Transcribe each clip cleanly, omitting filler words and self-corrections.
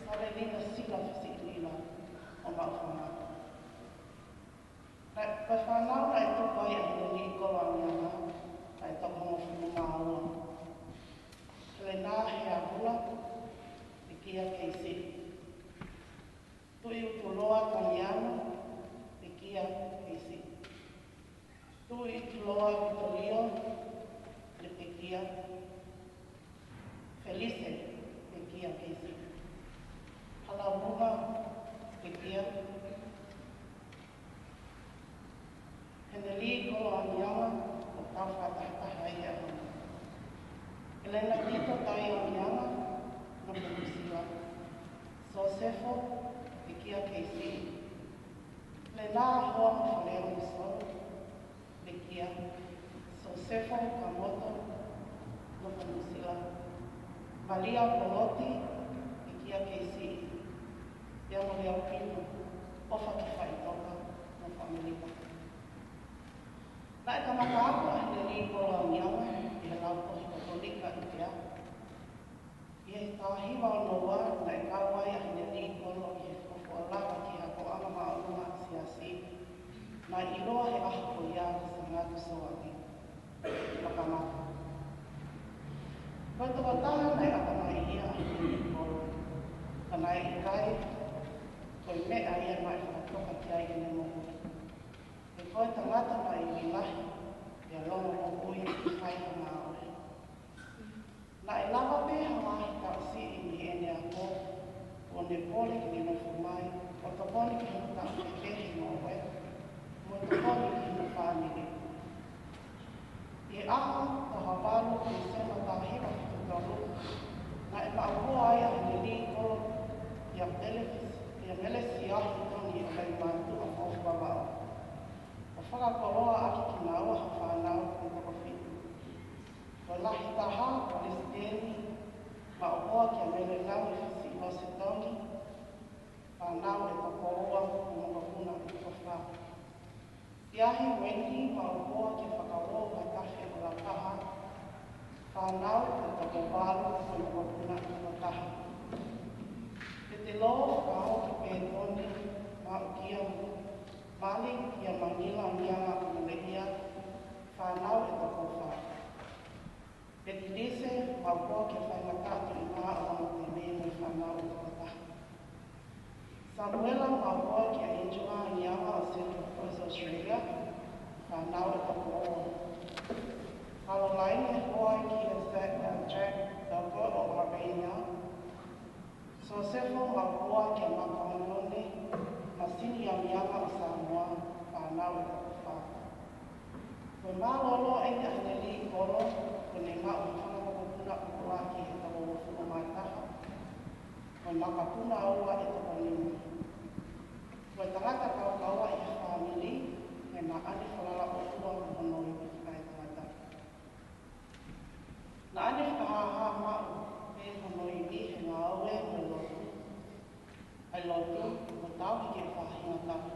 sare lina sila fisikilina o ma'awhanau. Pai whanau na e tupai a hina li kola miana, na e tau hongo whinu maua. Hele nā he ahula, e kia keisi. Tui utu loa taniana, e kia keisi. Tui utu loa vitolio, e kia. Felice, e kia keisi. Halamuna, e kia. Hene li kola amiama, o tau whatahataha i ahu. Elena Tito tai amiama, no penisila. Sosefo, e kia keisi. Le nā hoa mo whaleo ni soro, e kia. Sosefo kamoto, no penisila. Malia Poloti, e kia keisi. Te amo leo pino, ofa ki whaitoka, no whamelika. Nā e kamaka aku a hene li kola amiama, e lau tohi katolika i te aku. I he tāhiwa o noa, na e kawai a hene li kola i he whawha laka ki hako amama o lunga siasi, na i roa he ahako ia sa ngātu soani. Wakamaka. Koe toka taha nei akana i ia a hene li kola. Kana e i kai, koe mea ia mai whakatoka ki ai hene mohu. E koe tangata mai i wilahi, e alonga mo ui i whai hanga ore. Na e lava peha mahi ka si i mi ene a ko, o ne pole ki no whamai, o to pole ki no ka ke pehi no oe, mo to pole ki no whaniri. I aha ta hawaru ki sema ta hewa ki to toru, na e maakoa ai a hene li kolo i a mele si ahi toni o hei mantu a whawhawao. O whakakoroa aki ki nga ua hawhanau ki tokowhitu. O lahi taha o Lisdeni, ma o hoa ki a mele lau i whisi o se toni, whanau e tokoroa o mokapuna i tokowha. I ahi Wendy, ma o hoa ki whakaroa ka tahe o la taha, whanau e tokowaru o mokapuna i tokowha. Te loa whakao ki pētoni, ma o kia mali ki a Manila mianga o Malehia, whanau e tokowha. Te lise, ma o ki whaingatatu i mā o amo te me mo whanau e tokowha. Samuela ma o ki a Angela mianga o Central Coast Australia, whanau e tokowha. Caroline e hoa ki a Jack Delbert o Albania. Sosefo ma hoa ki a Makaonone, masini a mianga o Samoa, whanau e tokowha. Koe mālolo e te hane li koro, ko ne ngā o whanakapuna o kua ki he tamo o whunu mai taha. Koe makapuna aua e toko nima. Koe tangata kaukaua i he whamili, he nā ane whalala o ua o hono i ki kai tangata. Nā ane whakahaha mau, e hono i ni he ngā aue mo lotu. Ai lotu, ko tau ki ke whahinga tapu.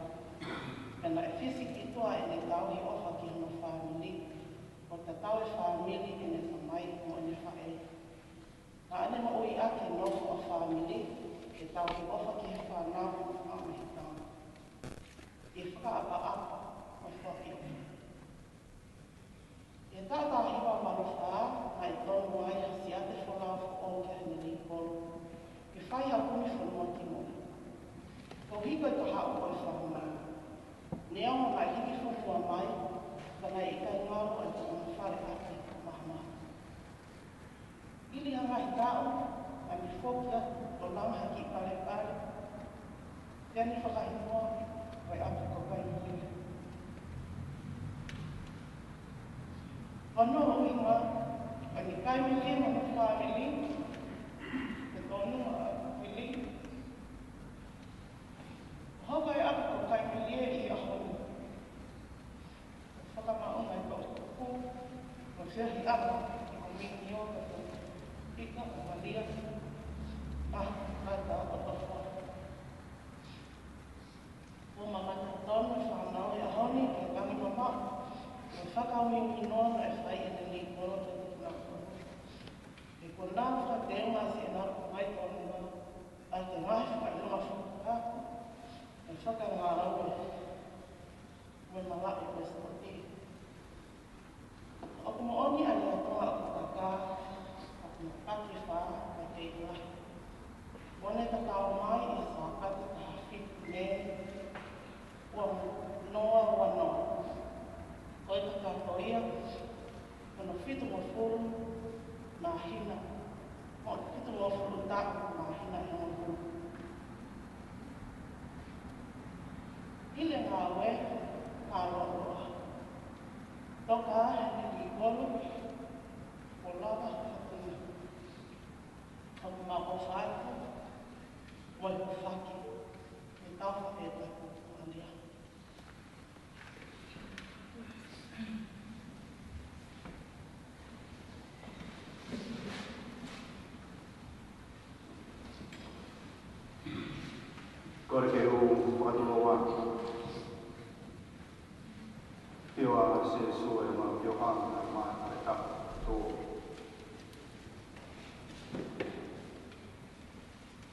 Pena e fisiki toa e ne tau i ofa ki hono whamili, o te tau e whamili e ne whamai mo e ne whae. Nā ane mo ui ake nofu a whamili, e tau i ofa ki he whanau o whamahitanga. I whakaapa o whaki ofa. E tātā hiwa marowha, ai tonu ai hasi ate whalau o ke hene li kolo. Ke whai a kuni whanua ki mo. Ko hiko i ka hau o i whanau. Nea o mai hiki whanua mai, kana i kai ngaro e tōna whare ate mahamaha. Ili a mai tau, a mi whokia o lama haki pare pare. Tēni whakahimoa, vai atu ko kai hiri. Ano o inga, a ni kai mili mo na whamili, te tonu a mili. Haka e atu ko kai mili e i a honu. Whakamaunga i kau kuku, no whiahi atu, i ko miki o kato, ika o malia, kata o tofa. O mamata tonu whanau e a honi, ke tangi mama, o whakau i noa e whai e te li koro te tukunako. E ko nā kawa e ta kuania. Kore ke u whakatoloa pio a se sue ma pio hanga ma e ta tō.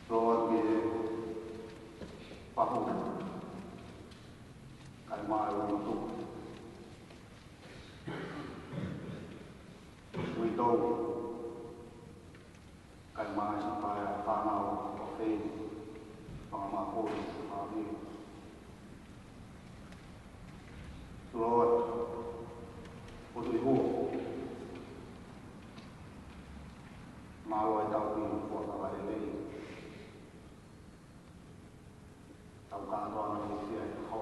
Roa ke pahu kai mai o tu. Ui tau kai mai sa pai a whanau o whei Pangamahori, Pahami. Lord, what do we hope? Malo ay tao din po ang kalilay. Tao ka ito ang nalisi ay ako.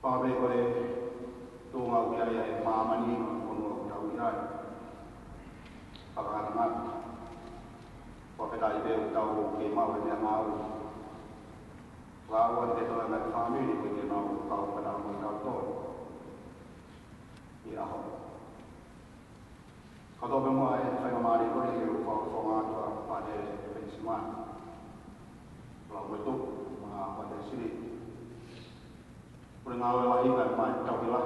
Pabe ko ay tungaw kaya ay mamani ang puno ang tao yan. Pagkakangat. Pagkatay beo tao kay mawag niya mawag. Lawan dito lang at family ko din ako tao pa na ang tao to. Iyaho. Katobe mo ay phenomari ko rin yung pag-fonga ito ang pade pensiman. Lawan ito, mga pade sili. Kung nga wala ikan, mga tao nila.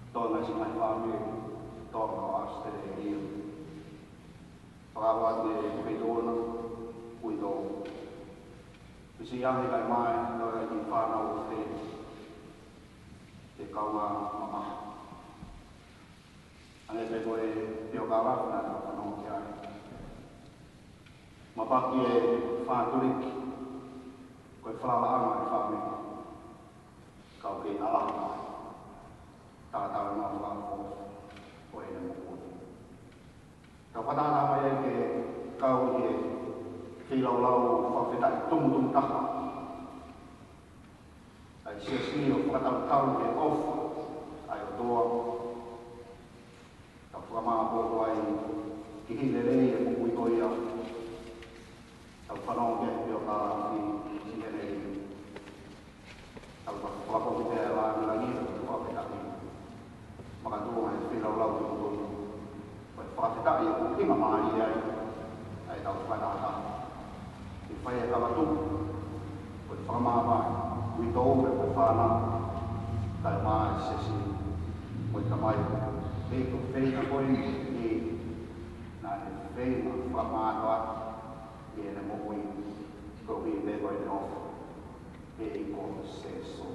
Ito nga si my family. Ito ang kawas tere iyo. Pagkawat ni Pidon, Puito. Kasi yang kay mai no ay whanau o whee. Te kaunga mama. Ang ebe ko e pio kawa na ka whanau ki ai. Mapaki e whāturik. Ko e whalaanga e whame. Kau ke ala mai. Tātau na whāko. Ko e ne mokoni. Ka whanana mai e ke kau e whilau whawhetai tumu taha. Ai siasini o whakatau e ofa ai o toa. Ka whakamāpoko ai ki hilelei e mokui koia. Tau whanau ke pio ka ki hilelei. Tau whakapoko te la milangi o whawhetai. Makatua e whilau tumu. Whakatau e kima maari ai. Ai tau whanata. I whai e kawatu, ko i whakamāwai, ui tō me ko whāna, kai mai sesi, mo i kamai, hei ko whena koi ni, nā he whena whakamātua, i ene mokui, ko hui me koi ne ofa, e i ko seso.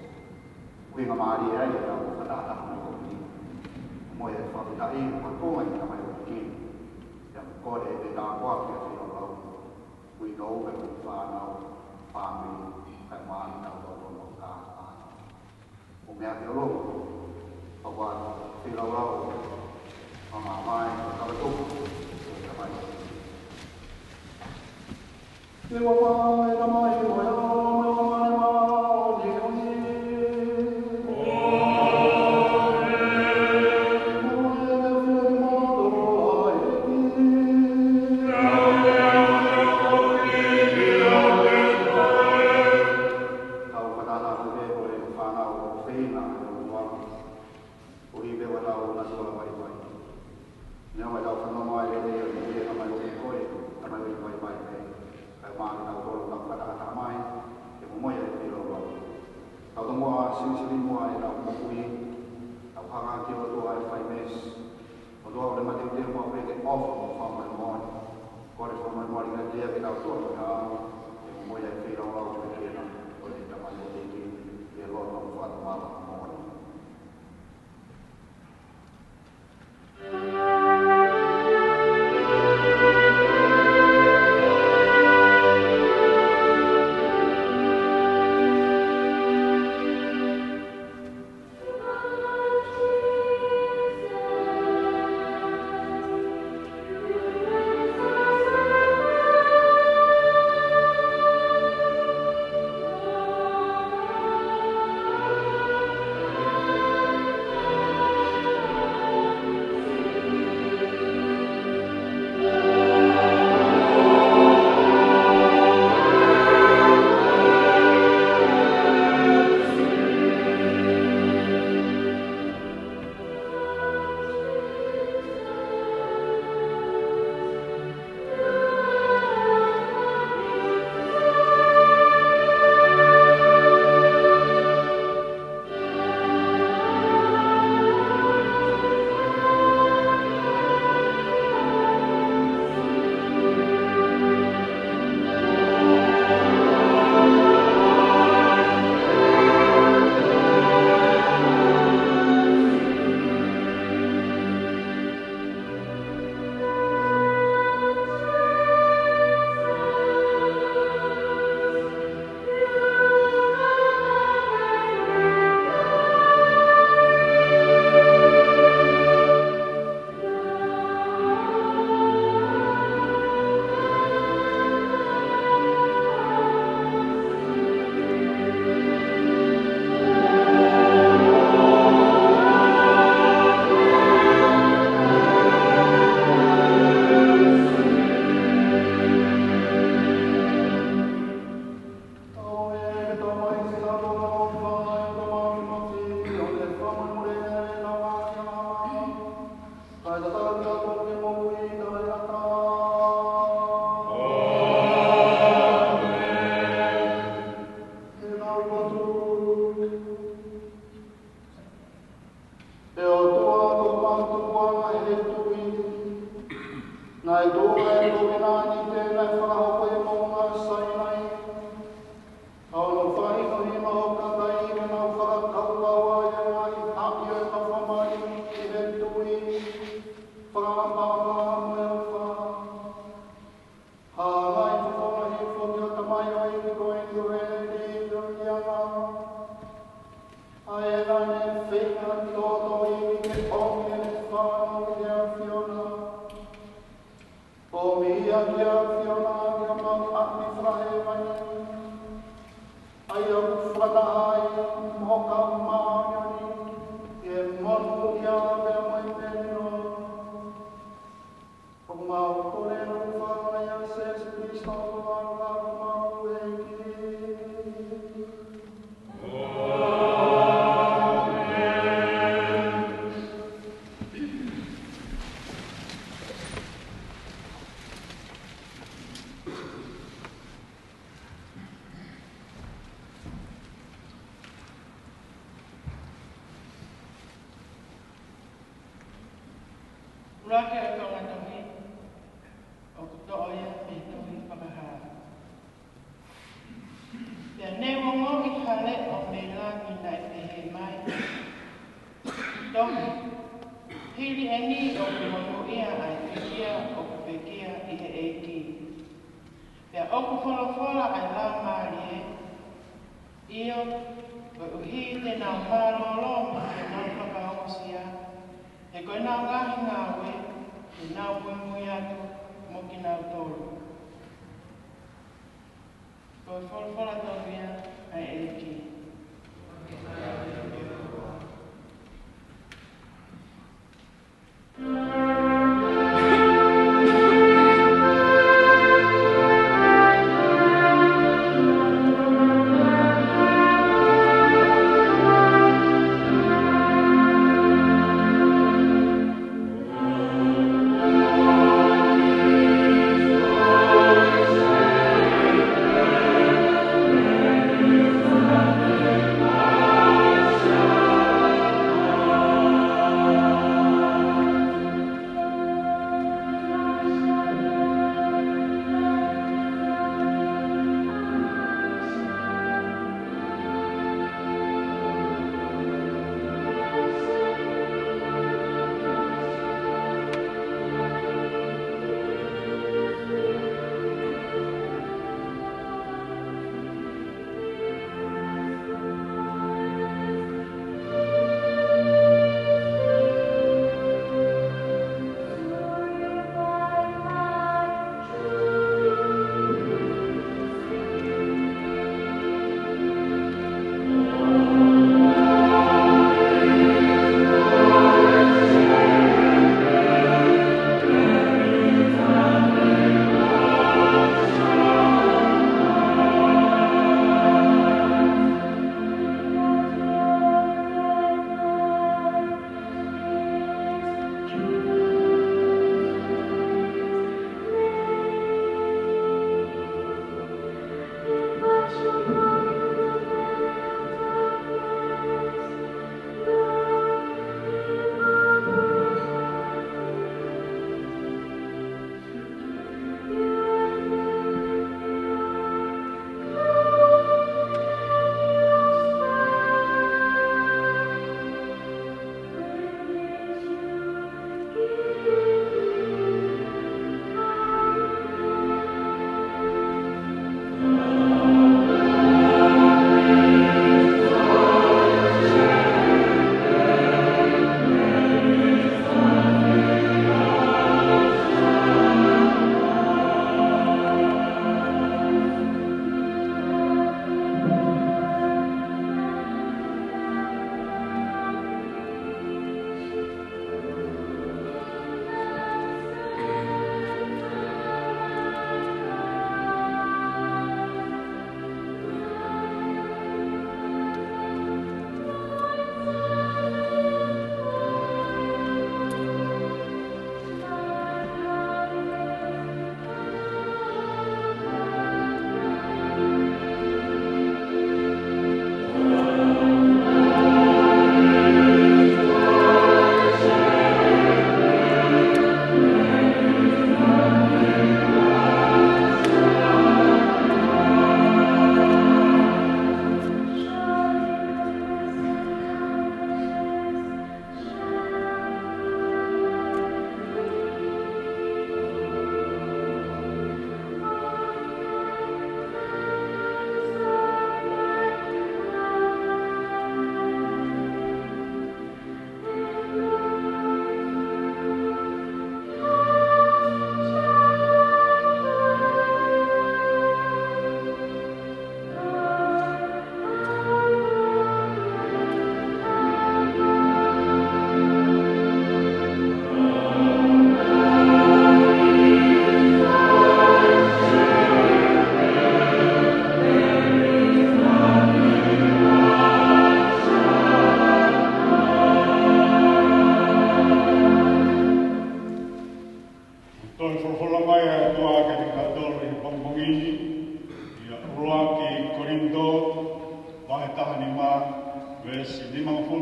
Kui ngā maari ai e tau whanata mai ko ni, mo e whakita i, ko tōnga i kamai o ki, ia kore e te tā kua ki a whio lau. We know that we find our family and one out of God. We have the Lord of what we know on our mind and our hope. Mai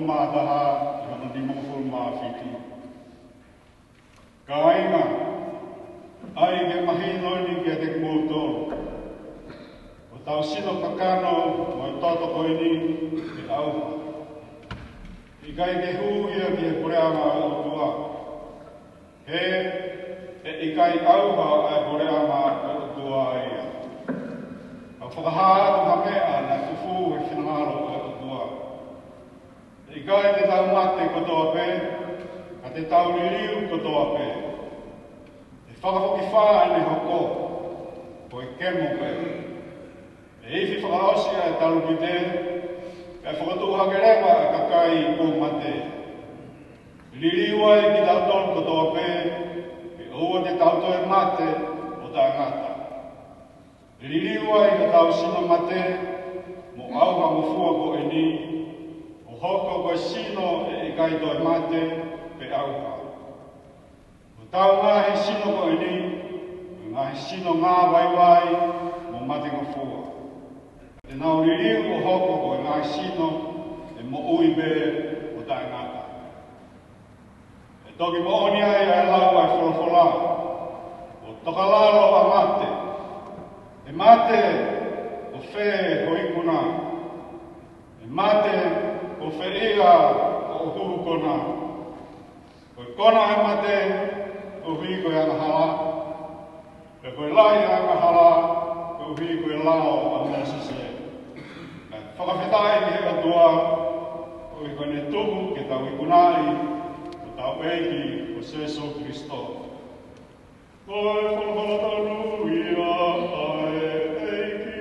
fulmataha hana limang fulmafiti. Kainga, ai ke mahino ni ke te kmoto. O tau sino kakano mo i toto ko ini e au. I kai ke hu ia ki e koreanga o tua. He e i kai auha e koreanga o tua ia. Au whakahaatu hamea na tufu e whinangaro o tua. I kai te tau mate kotoa pe, ka te tau ririu kotoa pe. E whakahoki whaa ne hoko, ko e kemo pe. E iwi whakaosia e talu ki te, e whakatuha ke rewa e kakai o mate. Ririu ai ki tau ton kotoa pe, e ua te tau toe mate o ta ngata. Ririu ai ka tau sino mate, mo auha mo fua ko e ni, o hoko ko sino e kai toi mate pe auha. O tau ngahe sino ko e ni, ngahe sino ngā waiwai mo mate ko fua. Te nau ririu o hoko ko e ngahe sino e mo uibe o tae ngata. E toki mo oni ai e lau ai wholofola, o tokalalo a mate. E mate o whē o ikuna, e mate o whea o hurukona. Koe kona e mate o hui koe angahala, e koe lai angahala o hui koe lao a Mosese. E whakawhetai ki he atua o i koe ne tuhu ke tau ikunai o tau eiki o Seso Kristo. Koe whakalatanu ia ae eiki.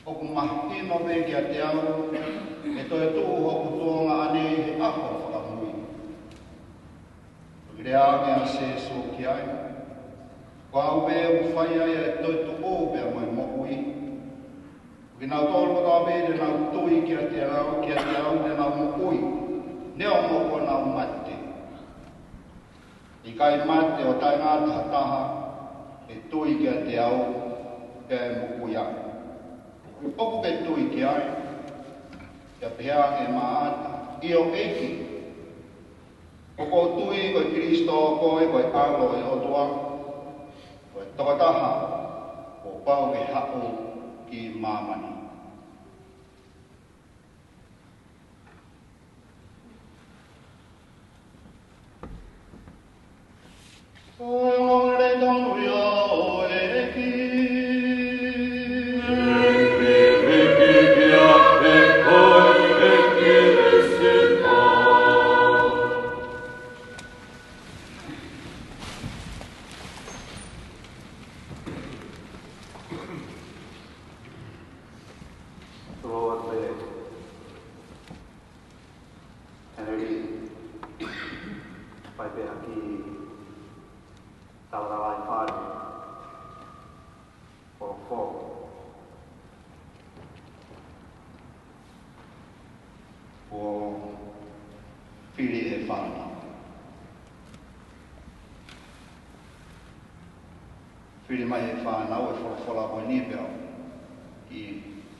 o ku mahino me kia te au, e toi tū hoku tōnga ane he ako whakamui. Ki rea mea se so ki ai. Ko au me u whai ai e toi tu o mea moe mokui. Ki nau tōru kata me ne nau tui kia te au ne nau mokui. Neo moko nau mate. I kai mate o tai ngātaha taha e tui kia te au e mokui ai. Oku ke tui ki ai. Kia pehea e maata. I o eiki. O ko tui koe Kristo koe koe alo e otua. Koe tokataha o pau ke hao ki mamani. Koe ngore tonu ia o eiki. Whiri mai e whānau e whorowhora koe ni pēo. I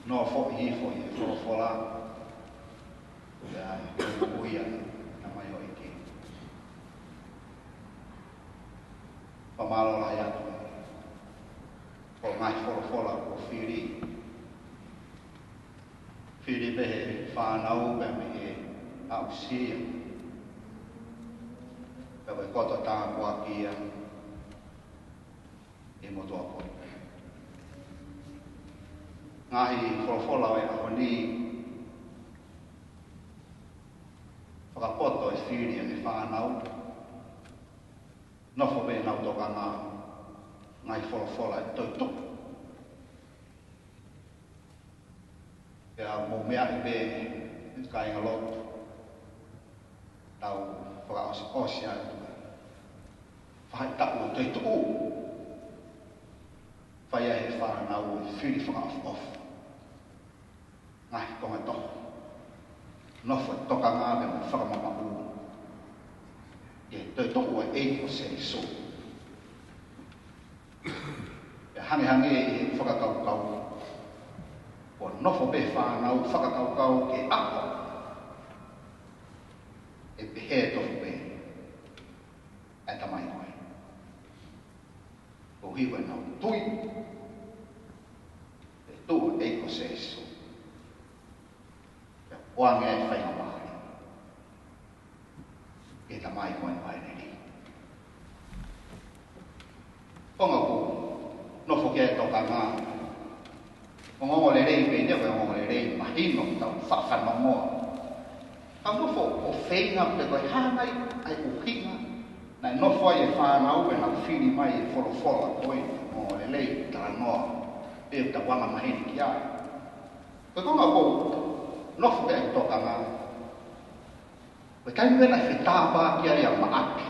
no whohi e whorowhora. Pea e uia na mai o iki. Whamaro rai atu. Ko ngai whorowhora ko whiri. Whiri pehe whānau pēo me e au sia. Pēo e koto tā kua kia. E motoa koe. Ngahi whorowhora e aho ni whakapoto e whiri e whanau. Nofo me nau toka ngā ngai whorowhora e toitu. Pea mō mea e pē ka inga lotu. Tau whakaosi ai tu. Whai tapu o toitu u. Whai e whanau e whiri whakaof. Ngai konga toh. Nofo e toka ngā me mo whakamama u. E toi toku e eiko se so. E hange e whakakaukau. O nofo be whanau whakakaukau ke ako. E pehe tofu be. E tamai koe. O hiwa nau tui. E tu eiko se so. E oange e whainga mahari. E tamai koe mai neri. Konga ku, nofo ke toka ngā. O ngongo le rei pe neo e ngongo le rei mahino tau whawhanongoa. Tau nofo o whainga pe koe hāngai ai uhinga. Nai nofo ai e whanau e nau whiri mai e whorowhora koe ngongo le rei tala noa. Pe ta wanga mahini ki ai. Koe konga ku, nofo ke toka ngā. Koe kai mena e whetāpā ki ai a maaki.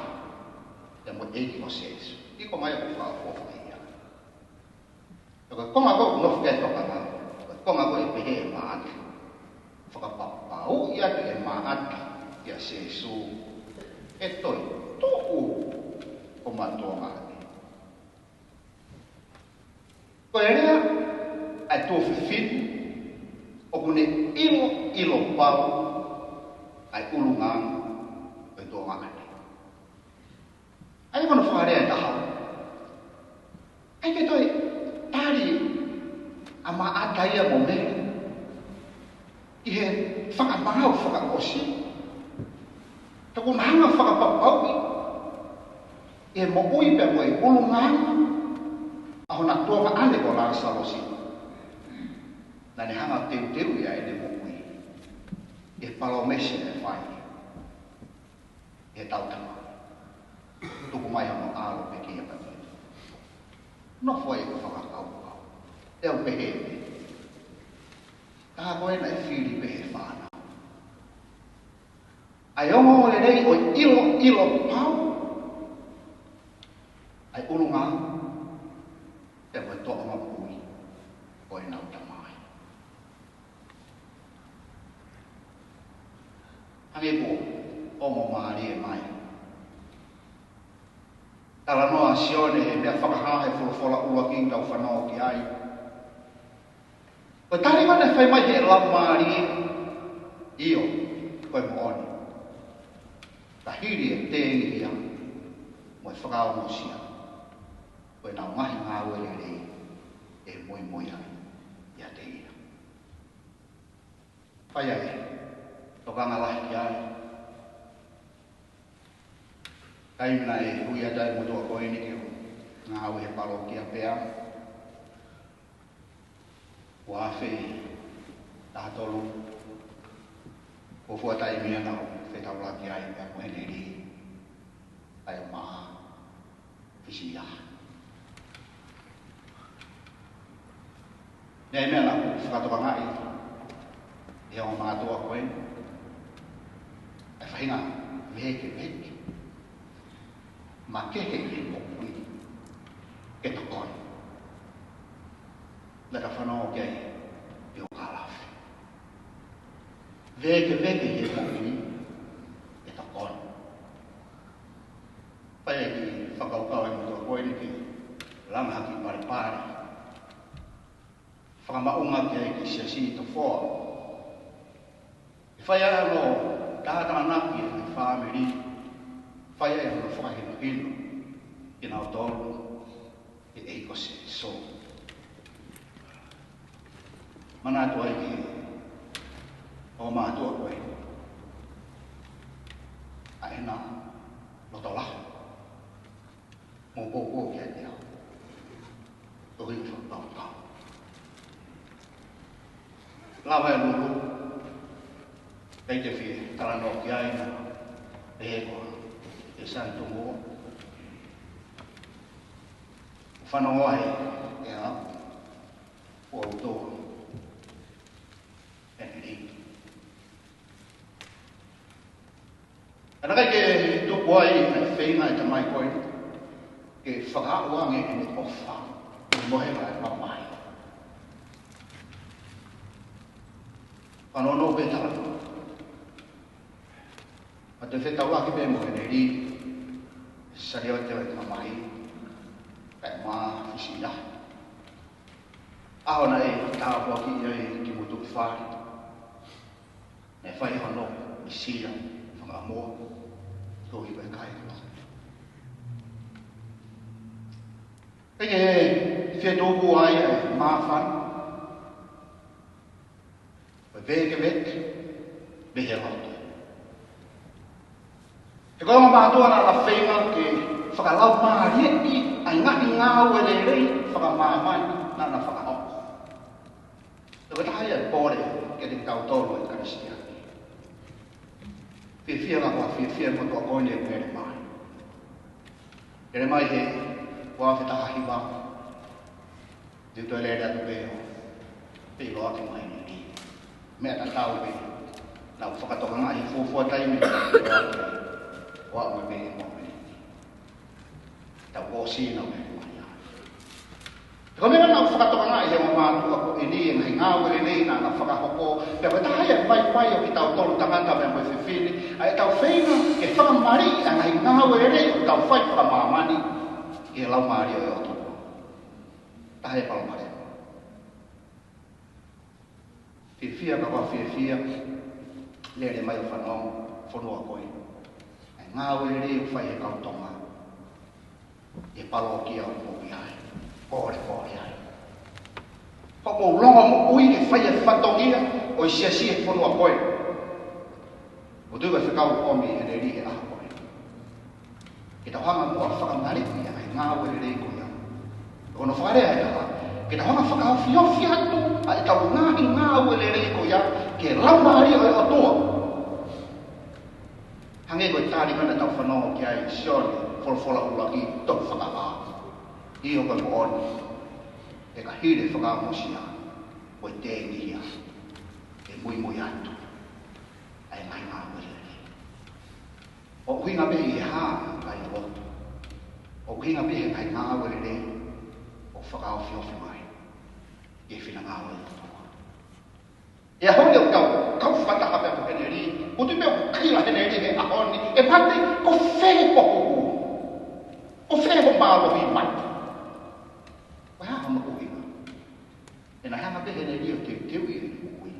E mo eiki o sesu. Iko mai o whakawhaka ia. Koe konga ko nofo ke toka ngā. Koe konga ko e pehe e maaki. Whakapapau ia ke e maaki ki a sesu. E toi toku o matua maaki. Koe rea ai tō whiwhitu. O kune ilo pau ai ulungang o i tō ngāne. Ai kono whakarea e taha. Ai ke toi tāri a maataia mo me. I he whakamahau whakakosi. Tako mahanga whakapapauki. I he mo ui pe mo i ulungang. Aho na tōma ane ko rā salosi. Nane hanga teu ia e ne mo ui. E palomesi e whai. E tautama. Tuku mai hama alo pe kia pa tui. No foi e ko whakakau. E au pehe. Ta koe na e whiri pe he whānau. Ai ongo le rei o ilo pau. Ai urunga e koe toa pui o e nau tamai. Hange po ongo maari e mai. Tala noa sione e mea whakahahe wholofola ua ki tau whanau ki ai. Koe tari mana whai mai he lau maari io koe mooni. Ta hiri e tēngi hia mo e whakao mo sia. Koe nau ngahi ngā ue rei e moi ai ia te ia. Whai ai, tokanga lahi ki ai. Kaimina e hui atai mo tua koe ni ki o ngā ue he paro ki a pēa. Wafe tātolu ko fuatai mia nau te tau laki ai pia ko hele ri ai o maha fisia. Nei mea nau whakatoka ngai e o mātua koe ai whahinga veke ma kehe i mokui ke tokoi. Leka whanau kei i o kālafi. Veke i e mokui e tokoi. Pai e ki whakaukau e mutua koe ni ki langhaki pare. Whakamaunga kei ki siasi to whoa. I whai ano tātanga naki e ki whāmeri. Whai ano whakahino i nau tōru i eiko se so. Mana tu ai ki o mātua koe. A e nā loto lahu. Mō kōkō ki ai te au. Tō hiu whakatau. Lawa e lulu. Kei te whie tarano ki ai nā. E heko. E santo mō. Whanau ai e au. O autoa. Ana kai ke tupu ai ai whainga e tamai koe ke whakaawange e me ofa e mohe mai mamai. Whanono pe tarano. A te whetau aki pe mohe ne ri sari o te wai mamai kai maa whisi ia. Ahona e tāpua ki ai ki mutu ki whāri. Ne whai hono i sira whangamoa. Tōhi wai kai kua. Eke he whetōku ai e māwhan. Wai veke, behe roto. E koe mātua na la whenga ke whakalau mārieki ai ngahi ngā ue le rei whakamāmai na na whakaoko. Te wetahai e pōre ke te kau tōru e karistia. Whiwhia ngā kua whiwhia mo tua koine e mere mai. Ere mai he wā whetaha hiwa. Te utoi le rea tu pēo. Pei loa ki mai ni. Mea ta tau pe. Nau whakatoka ngā i fōfua taimi. Wā ue me e mo me. Tau kōsi nau me mai. Te komena nau whakatoka ngā i he mo mātua ko e ni e ngai ngā ue nei nā na whakahoko. Pea wetahai e mai o ki tau tolu tangata mea mo e whiwhini. Ai tau whenga ke whakamari a ngai ngā ue nei o tau whai whakamāmani i e lau maari o e oto. Tahe palamare. Whiwhia ka wā whiwhia lere mai o whanau whanua koe. Ai ngā ue nei o whai e kautonga. E palo ki au mōki ai. Kore ai. Pako longa mo ui ke whai e whatongia o i siasi e whanua koe. O tuiwa whakau omi e re ri e aha koe. Ke tau hanga mua whakamaripi ai ngā ue rei koe au. Kono whakarea e taha. Ke tau hanga whakawhiofi atu ai tau ngāhi ngā ue rei koe au ke lau maari o e otoa. Hange koe tāri mana tau whanau ki ai sione wholawhola ulaki tau whakawā. I o koe mo oni. E ka hire whakamosia o e tēngi hia. mui mui atu. Ai mai ngā wele. O uhinga pe I ha kai roto. O uhinga pe he kai ngā wele o whakao whiofi mai. I whina ngā wele toa. E ahoni o kau whataha pe o hene ri. O tu me o kira hene ri he ahoni. E mate ko where poho u. O where ho mālo I mai. Wa ha ma uhinga. E na hanga pe hene ri o te teu I hene ui.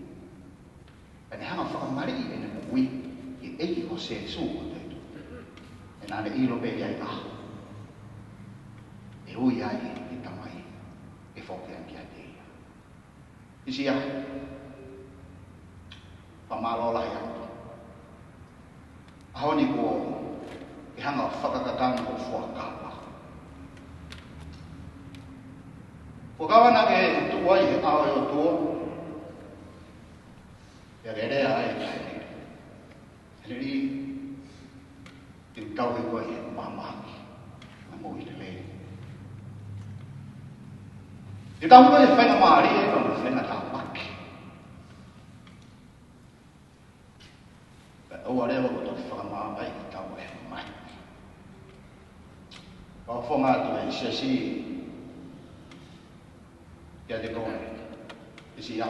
E na hanga whakamari I hene ui. I ei o se su o te tu. E nā ne ilo pe iai aho. E ui ai I tamai. E whoke anki a te ia. Isi a. Pamalo lai atu. Ahoni ko I hanga whakakatanga o whuakapa. Ko kawana ke tuai he awe o tua. E rerea ai kai. Hele ri. Te tau he koe he mamaki. Ma mo I te lei. Te tau koe he whainga maari e ka mo whainga tā maki. Ua rewa ko tō whakamā ai I tau e mai. Pao whonga atu e sesi Ia te koe, isi ia.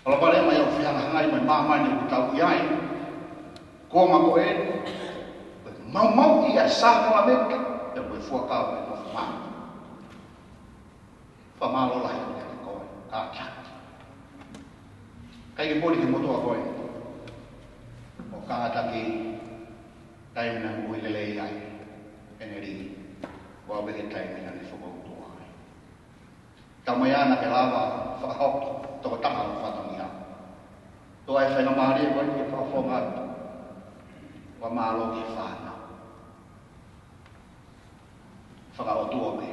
Ola pare mai au whianga hangai mai māmai ni kutau iai. Ko ma ko e, mau I a sākala meka, e koe fuakau e no whamā. Whamālo lai ia te koe, kā kiat. Kai ke pori ke motoa koe. O kā ataki, taimina mui lele iai, ene ri, wa weke taimina ni whakau. Tau mai ana ke lawa whakahok toko taha o whatangia. Tō ai whainga maari e koe ke whakawhonga atu. Wa mālo ke whāna. Whakaotua me.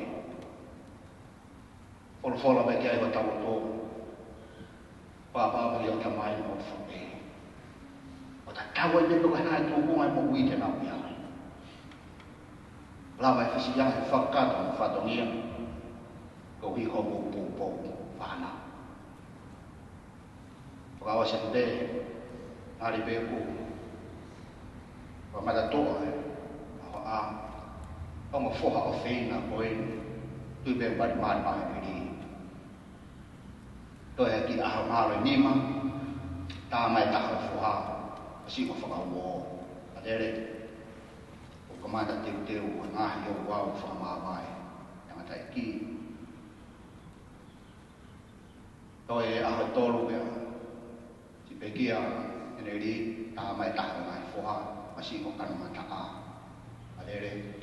Wholofola me ke ai wa tau tō. Pāpāpari o tamai o whake. O ta tau ai me koe hanai tō mungai mo ui te nau ia. Lawa e whasiang he whakata o whatangia. Ko hi ko po whana. Whakawa se te nari pe ku. Wa mata toa e. Aho a. Au ma whoha o whina ko e. Tui pe wari mani mahi piri. Toi e ki aho mālo e nima. Tā mai taha o whoha. Asi ko whakawo. A tere. O kamata teu o ngahi o wau whakamāwai. Yangata e ki. Toi e aho tolu pia. Si pekia ene ri tā mai taha ngai whoha. Masi ko kanuma taka. Alere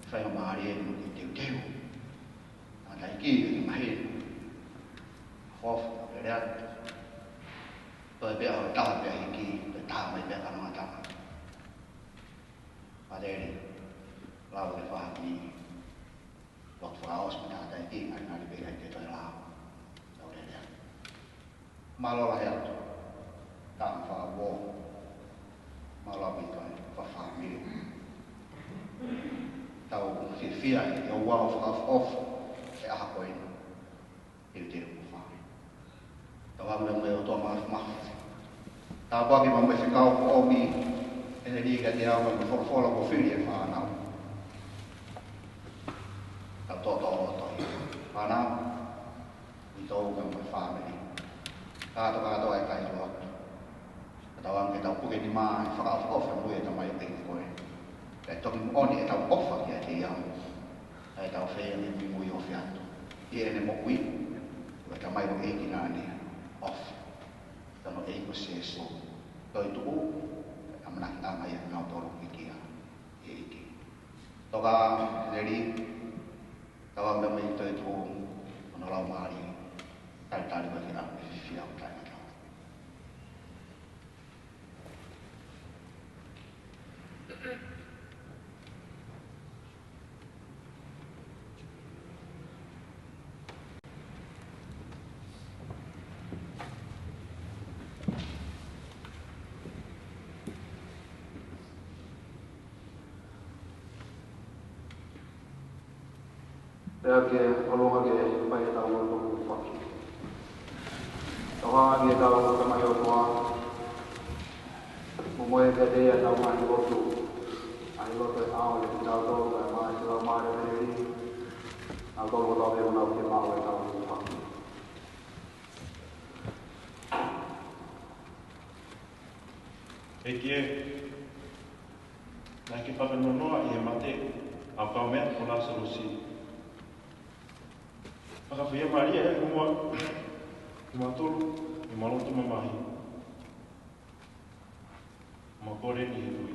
whainga maari e no ki teu. Nā ki e mahi. Whofu alere atu. Toi pia aho taha pia hiki. Toi taha mai pia kanuma taka. Alere lau le whaha ki. Lot whaos me tātai ki ngari pia ke toi lau. Malola he atu. Tāma whakawō. Malola mitoi whawhamiri. Tau whiwhia e o wau whakawhofu e aha koe. Hiru te rupu whai. Tau hamu me o tō mafu. Tā waki ma me whikau ko omi. Ene riga te au me wholofola ko whiri e whanau. Tau tōtō o toi. Whanau. I tōu ka me whamiri. Kato ai kai roa. Tau anke tau puke ni maa i whakaofa mui e tamai o kei koe. E toki oni e tau ofa ki a te iau. E tau whea ni mui o whiato. I ene mo ui. E tamai o kei ki nani ofa. Tano e ko se so. Toi tuku. Amana tama i ngau toro ki kia. E iki. Toka leri. Tau anke me i toi tuku. Ono lau maari. Tari ko kira. Fiau tai na tau. Pea ke alonga ke pai e tau mo whaki. Kawa ni dalam sama yo tua. Momoe ke dia tau mai lotu. Ai lotu au le tau do ka mai sila mai le. Au do lo le una ke mau e tau pa. Ekie, nā ki whakanonoa i he mate, au kau mea ko nā sarusi. Whakawhia maria e kumua, i maturu, i malotu mamahi. Makore ni he tui.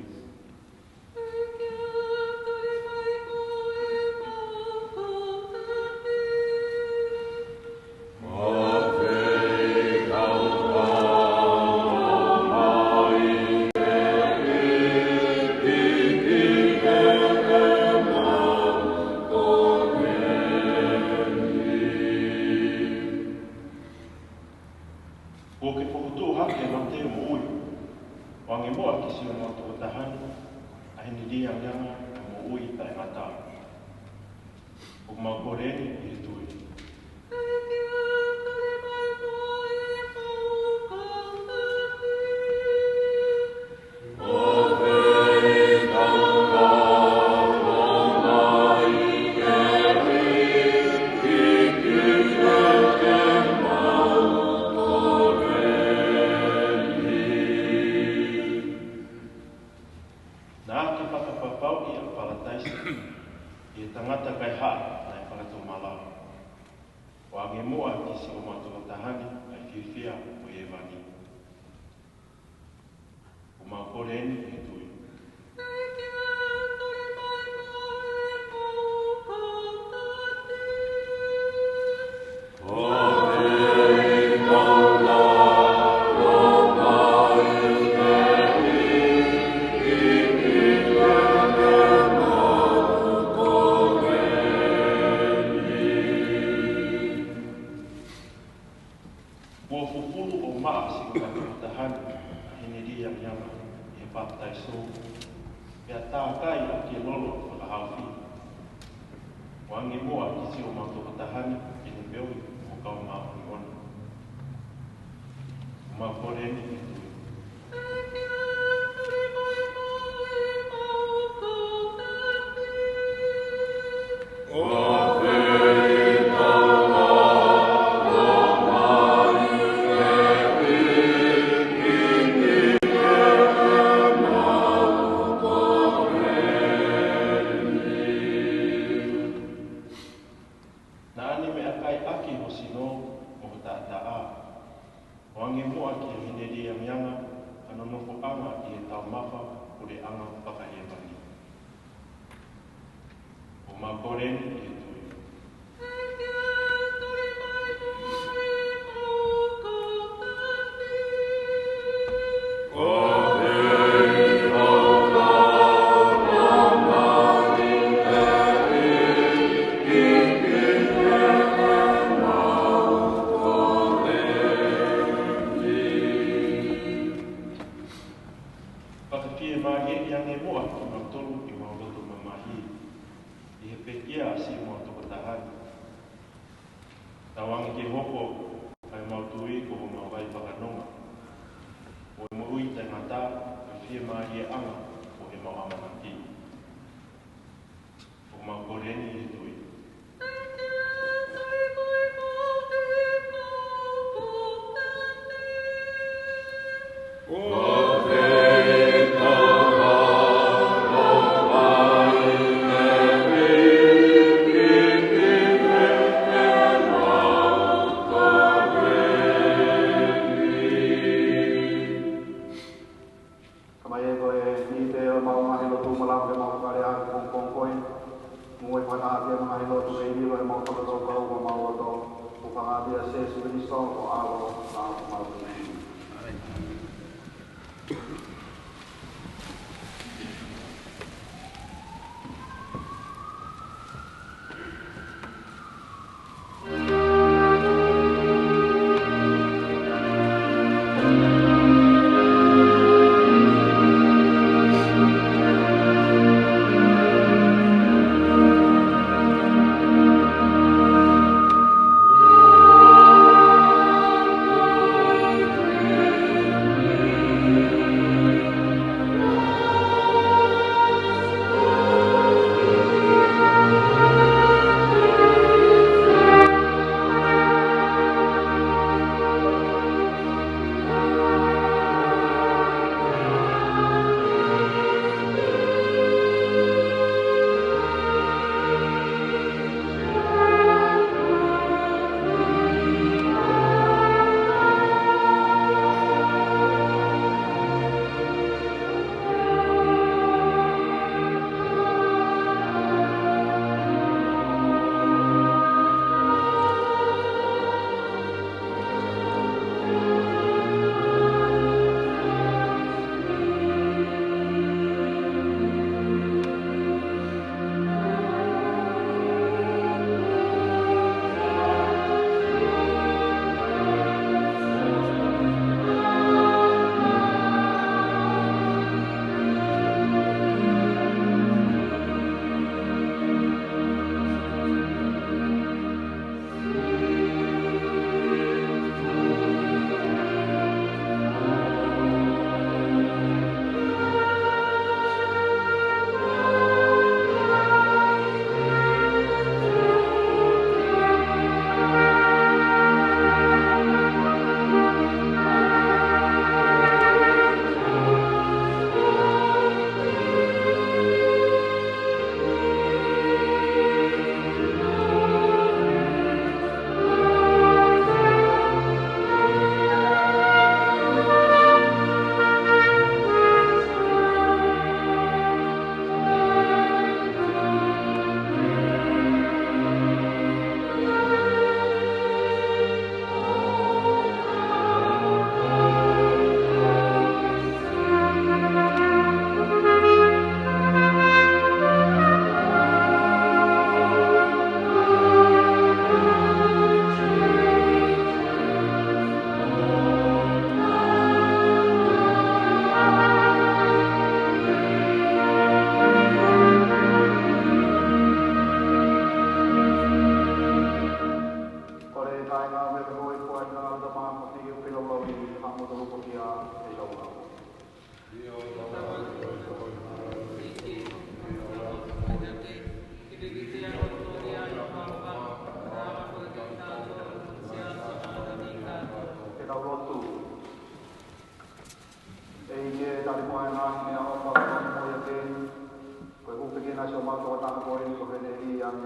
Tamoy ko hene yang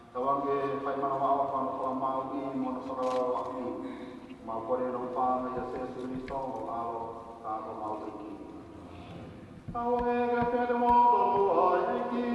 tawange pai mana wa pa ko mau di mono sora wa ni. Mau ko re no pa me ya se su ni so alo ka ko mau ki. Tawange ga pe de mo do ai ki.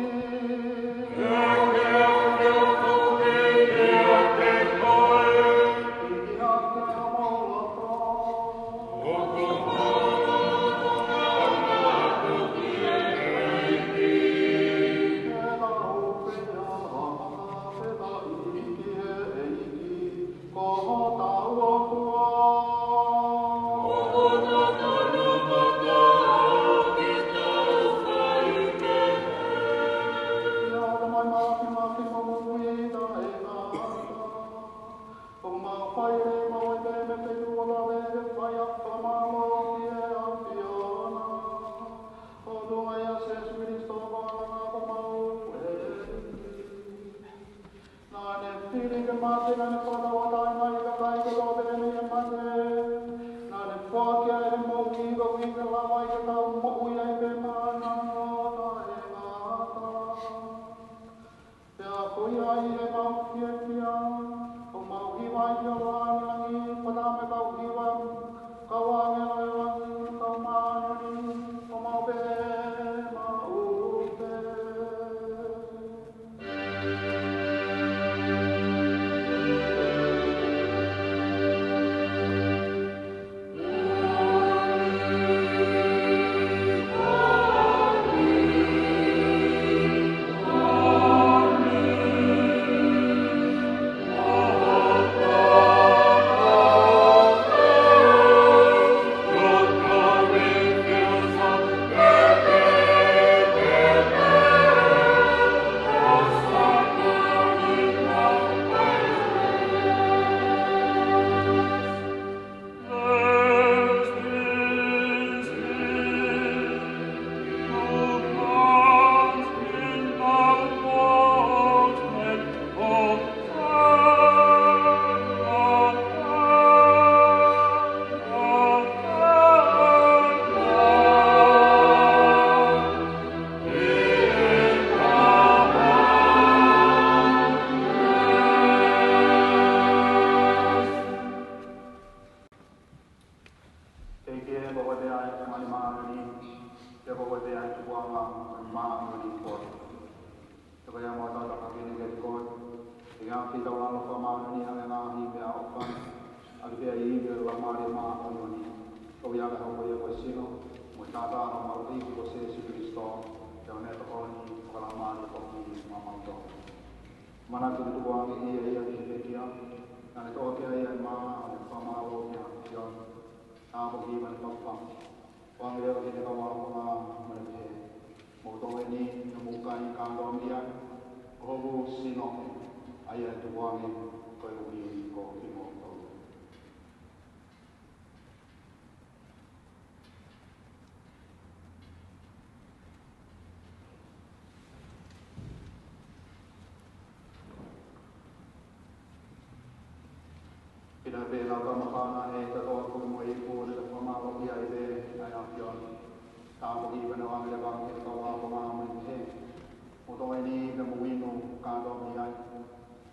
Mana tu tu buang ini yang ini dia, nanti tu dia yang ma, sama awak yang bagi mana pang, buang dia bagi dia kawan mana dia, motor ini muka kandang dia, hobu sino, ayah tu buang ini kau ini kau ini motor. Kita bela kau makan ni, kita aku mau ikut, kita mau pergi ada, ayah pion, tak pergi benar-benar lepas kita kau aku mau ni. Untuk ini kita mau minum kandang dia.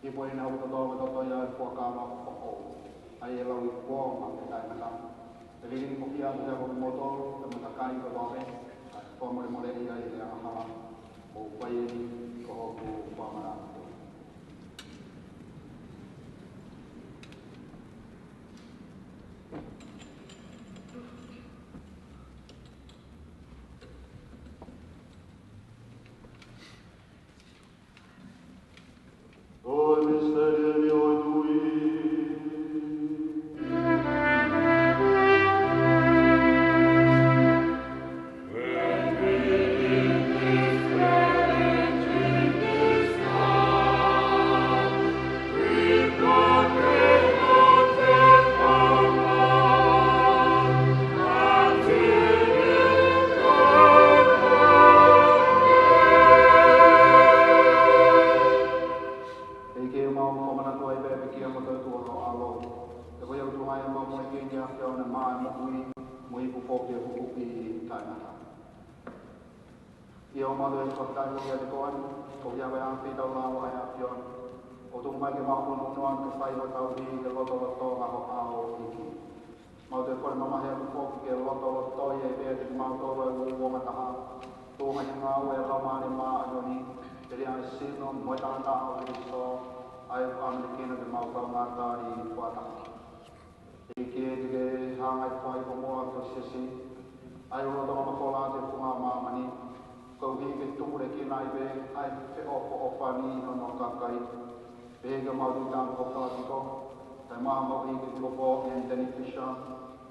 Ibu ini aku tahu ya, buat kandang pokok. Ayah lalu buang, kita macam. Jadi ini pergi ada motor, kita makan ke bawah. Kau mulai dia yang halal. Mau pergi kau buat mana? When we live this Ia o malu e kotai o ia te koan, o ia wai ampi tau ngā o ai apion. O tungu mai ke mahu no noan ke whai o tau hi ke loto loto ngā ho ao iki. Mau te kore mamahe atu koki ke loto loto i e pēr te mau tōra e uonga taha. Tōnga hi ngā o e laumane mā anoni, te rea e sino, moe tangata o te so, ai o amene kena te mau tau ngā tāri i puataha. E ke te ke hāngai whai o moa ko sesi, ai o roto mamakola te whunga māmani, kau hi ke tukure ki nai be, ai te opo o whani no no kakai, be ke mau tu tāng ko whātiko, tai maha mau hi ke tikopo Anthony Fisher,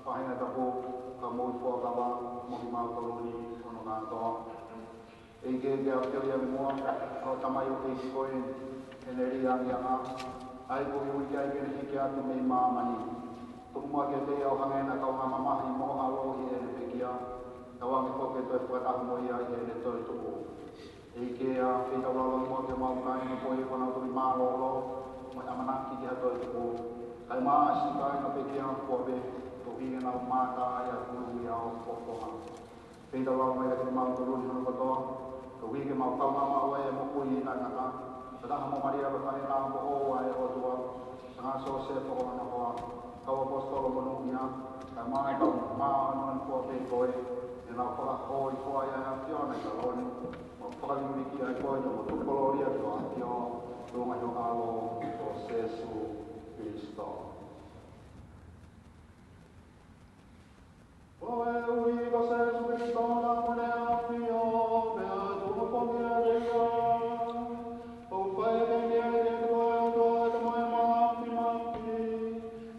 whahinga tapu, ka mui whakawa, mohi mau karuni, ono ngā toa. E ke auteri a mua, o tamai o ke koe, e neri angi anga, ai ko i ui kai kene hiki atu mei māmani. Tuku mua ke te au hangena kau ngā mamahi mo alo i e ne pekia, kawa me koke toi whakatahu mo ia i e ne toi tuku. E ke a whita wala mua ke mau kai na koe wana tui mālolo, mo i amanaki ki ha toi tuku. Kai maa si kai na pekia kua be, to hige nau māta ai a kuru i ao kokoha. Whita wala mai a kini mau turuni hono katoa, to hige mau kau mama ua e mo kui i tangata, tataha mo maria ba kani nā ko o ai o tua, ngā so se po o na hoa, kau apostolo monu ia, kai maa e kau maa anuan kua pe koe, e nā whaka hoi kua ia a whiona i ka loni, mo whakalimiki ai koe na mo tupoloria to a whio, runga yo alo o Sesu Christo. Oe ui ko Sesu Christo na mone a whio, mea tumapongi a reia, o whae kengi a ke koe o toa te moe maapi maapi,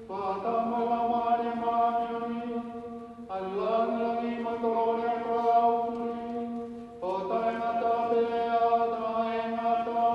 whata mala maari maari, ai langi matoloni a koe au kuri, o tae ngata pea tae ngata.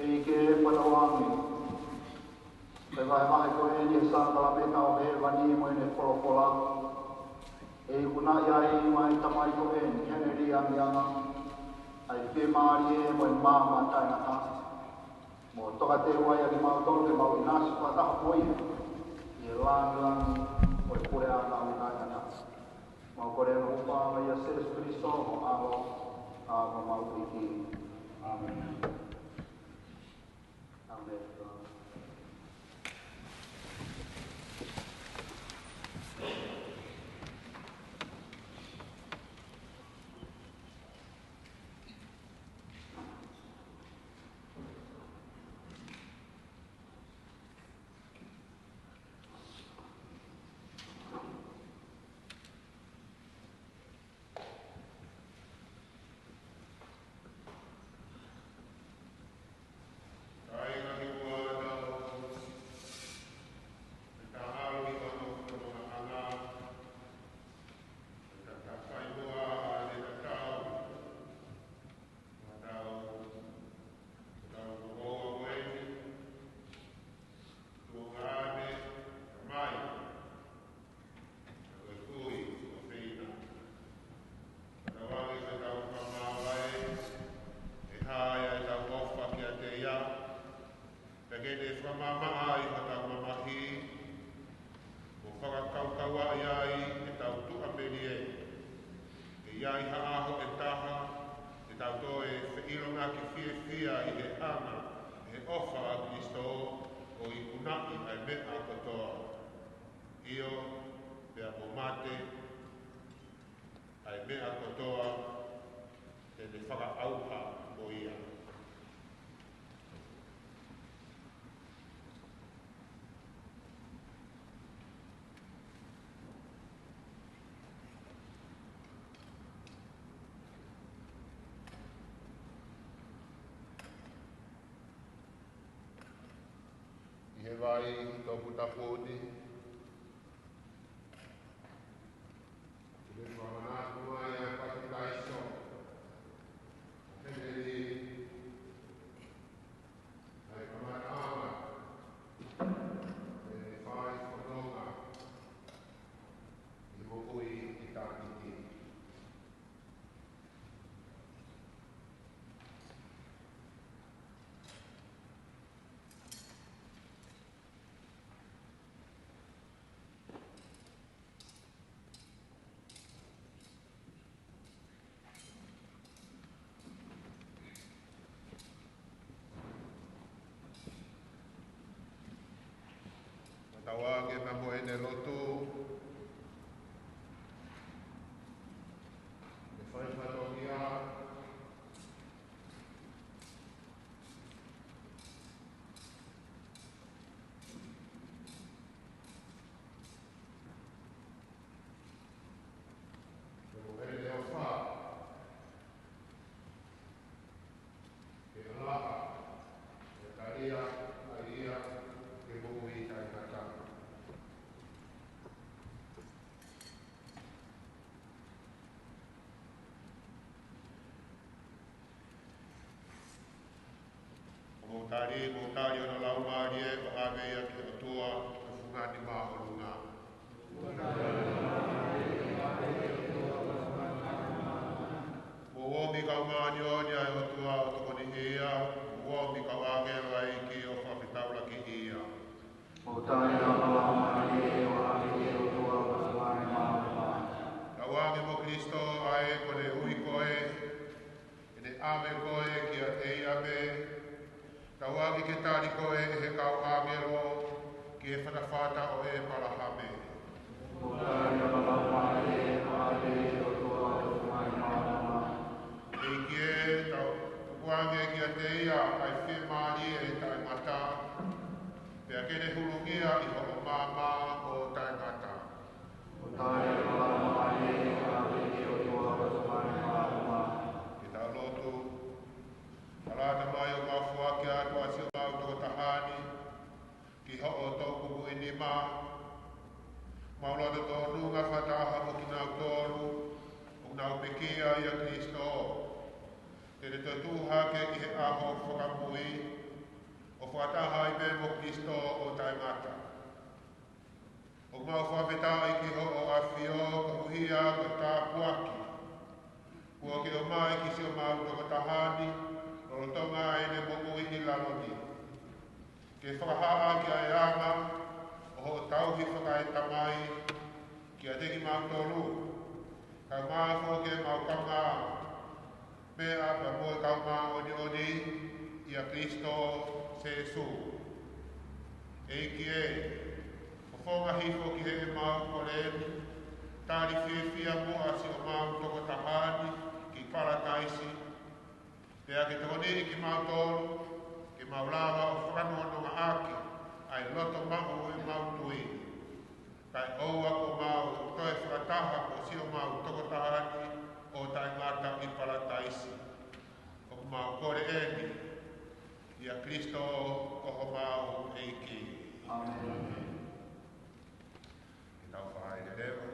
E ke whanawangi. Pe vai mahi ko e ni sākala me tau he wani mo e polopola. E kuna iai mai tamai ko e ni heneri amianga. Ai pe maari e mo e māma tainata. Mo toka te wai aki mau tolu ke mau inasi pataha poi. I langi mo e kure ana mi tainata. Mau kore no upa mai a Seres Christo mo alo a mo mau iki. Amen. Amen. He vai tō puta pōni. Te whamanātua ia pati kaiso. Heneri. Ai whamanāma. E whai whanonga. I mokui i tātiti. Tawange mamo ene roto. E whai whanongia. E mo ene leo wha. E alaha. E taria, aia, e mo ui tainata. Motari ona lau marie o ave ia ki o tua o fungani mā o lunga. Mo womi kau ngāni onia e o tua o tokoni ia, mo womi kau angelo ai ki o whawhitaula ki ia. Motari ona lau marie o ave ia o tua o fungani mā o lunga. Tawange mo Kristo ai kone ui koe, ene ame koe ki a te iame, tawangi ke tāri koe e he kau angelo ki e whanawhata o e parahame. Motari ona lau marie o ave ia o tua o fungani mā o lunga. E kie tau kuange ki a te ia ai whi maari e tai mata, pea kene hulungia i hoko māma o tai mata. Motari ona lau marie o ave ia o tua o fungani mā o lunga. Ki tau lotu, alata mai o ka fuake atua si o tau toko tahani, ki hoko tau kuku inima, maulata tō nunga whataha mo ki nau tōru, o nau pekia i a Kristo. Te re tō tūhake i he aho whakamui, whataha i me mo Kristo o taimata. O mau whawhetai ki ho o awhio, ka huhia, ka tāpuaki. Kua ki o mai ki si o mau toko tahani, o tonga e ne mo ui i laloni. Ke whakahaa ki a eanga, o ho tauhi whakai tamai, ki a teki mau toru. Ka maa fo ke mau kanga, mea pa moe kau maa oni oni, i a Kristo Jesu. Eiki e, o whonga hifo ki he mau koreni, tāri whiwhia mua si o mau toko tahani, ki parataisi, pea ke toni ki mau tolu, ki mau lava o whakanoa aki, ai loto mahu e mau tui. Kai oua ko mau toe whakataha ko si o mau toko tahani, o tai ngata i parataisi. O mau kore eni, i a Kristo koho mau eiki. Amen. Ki tau whaai te rewa.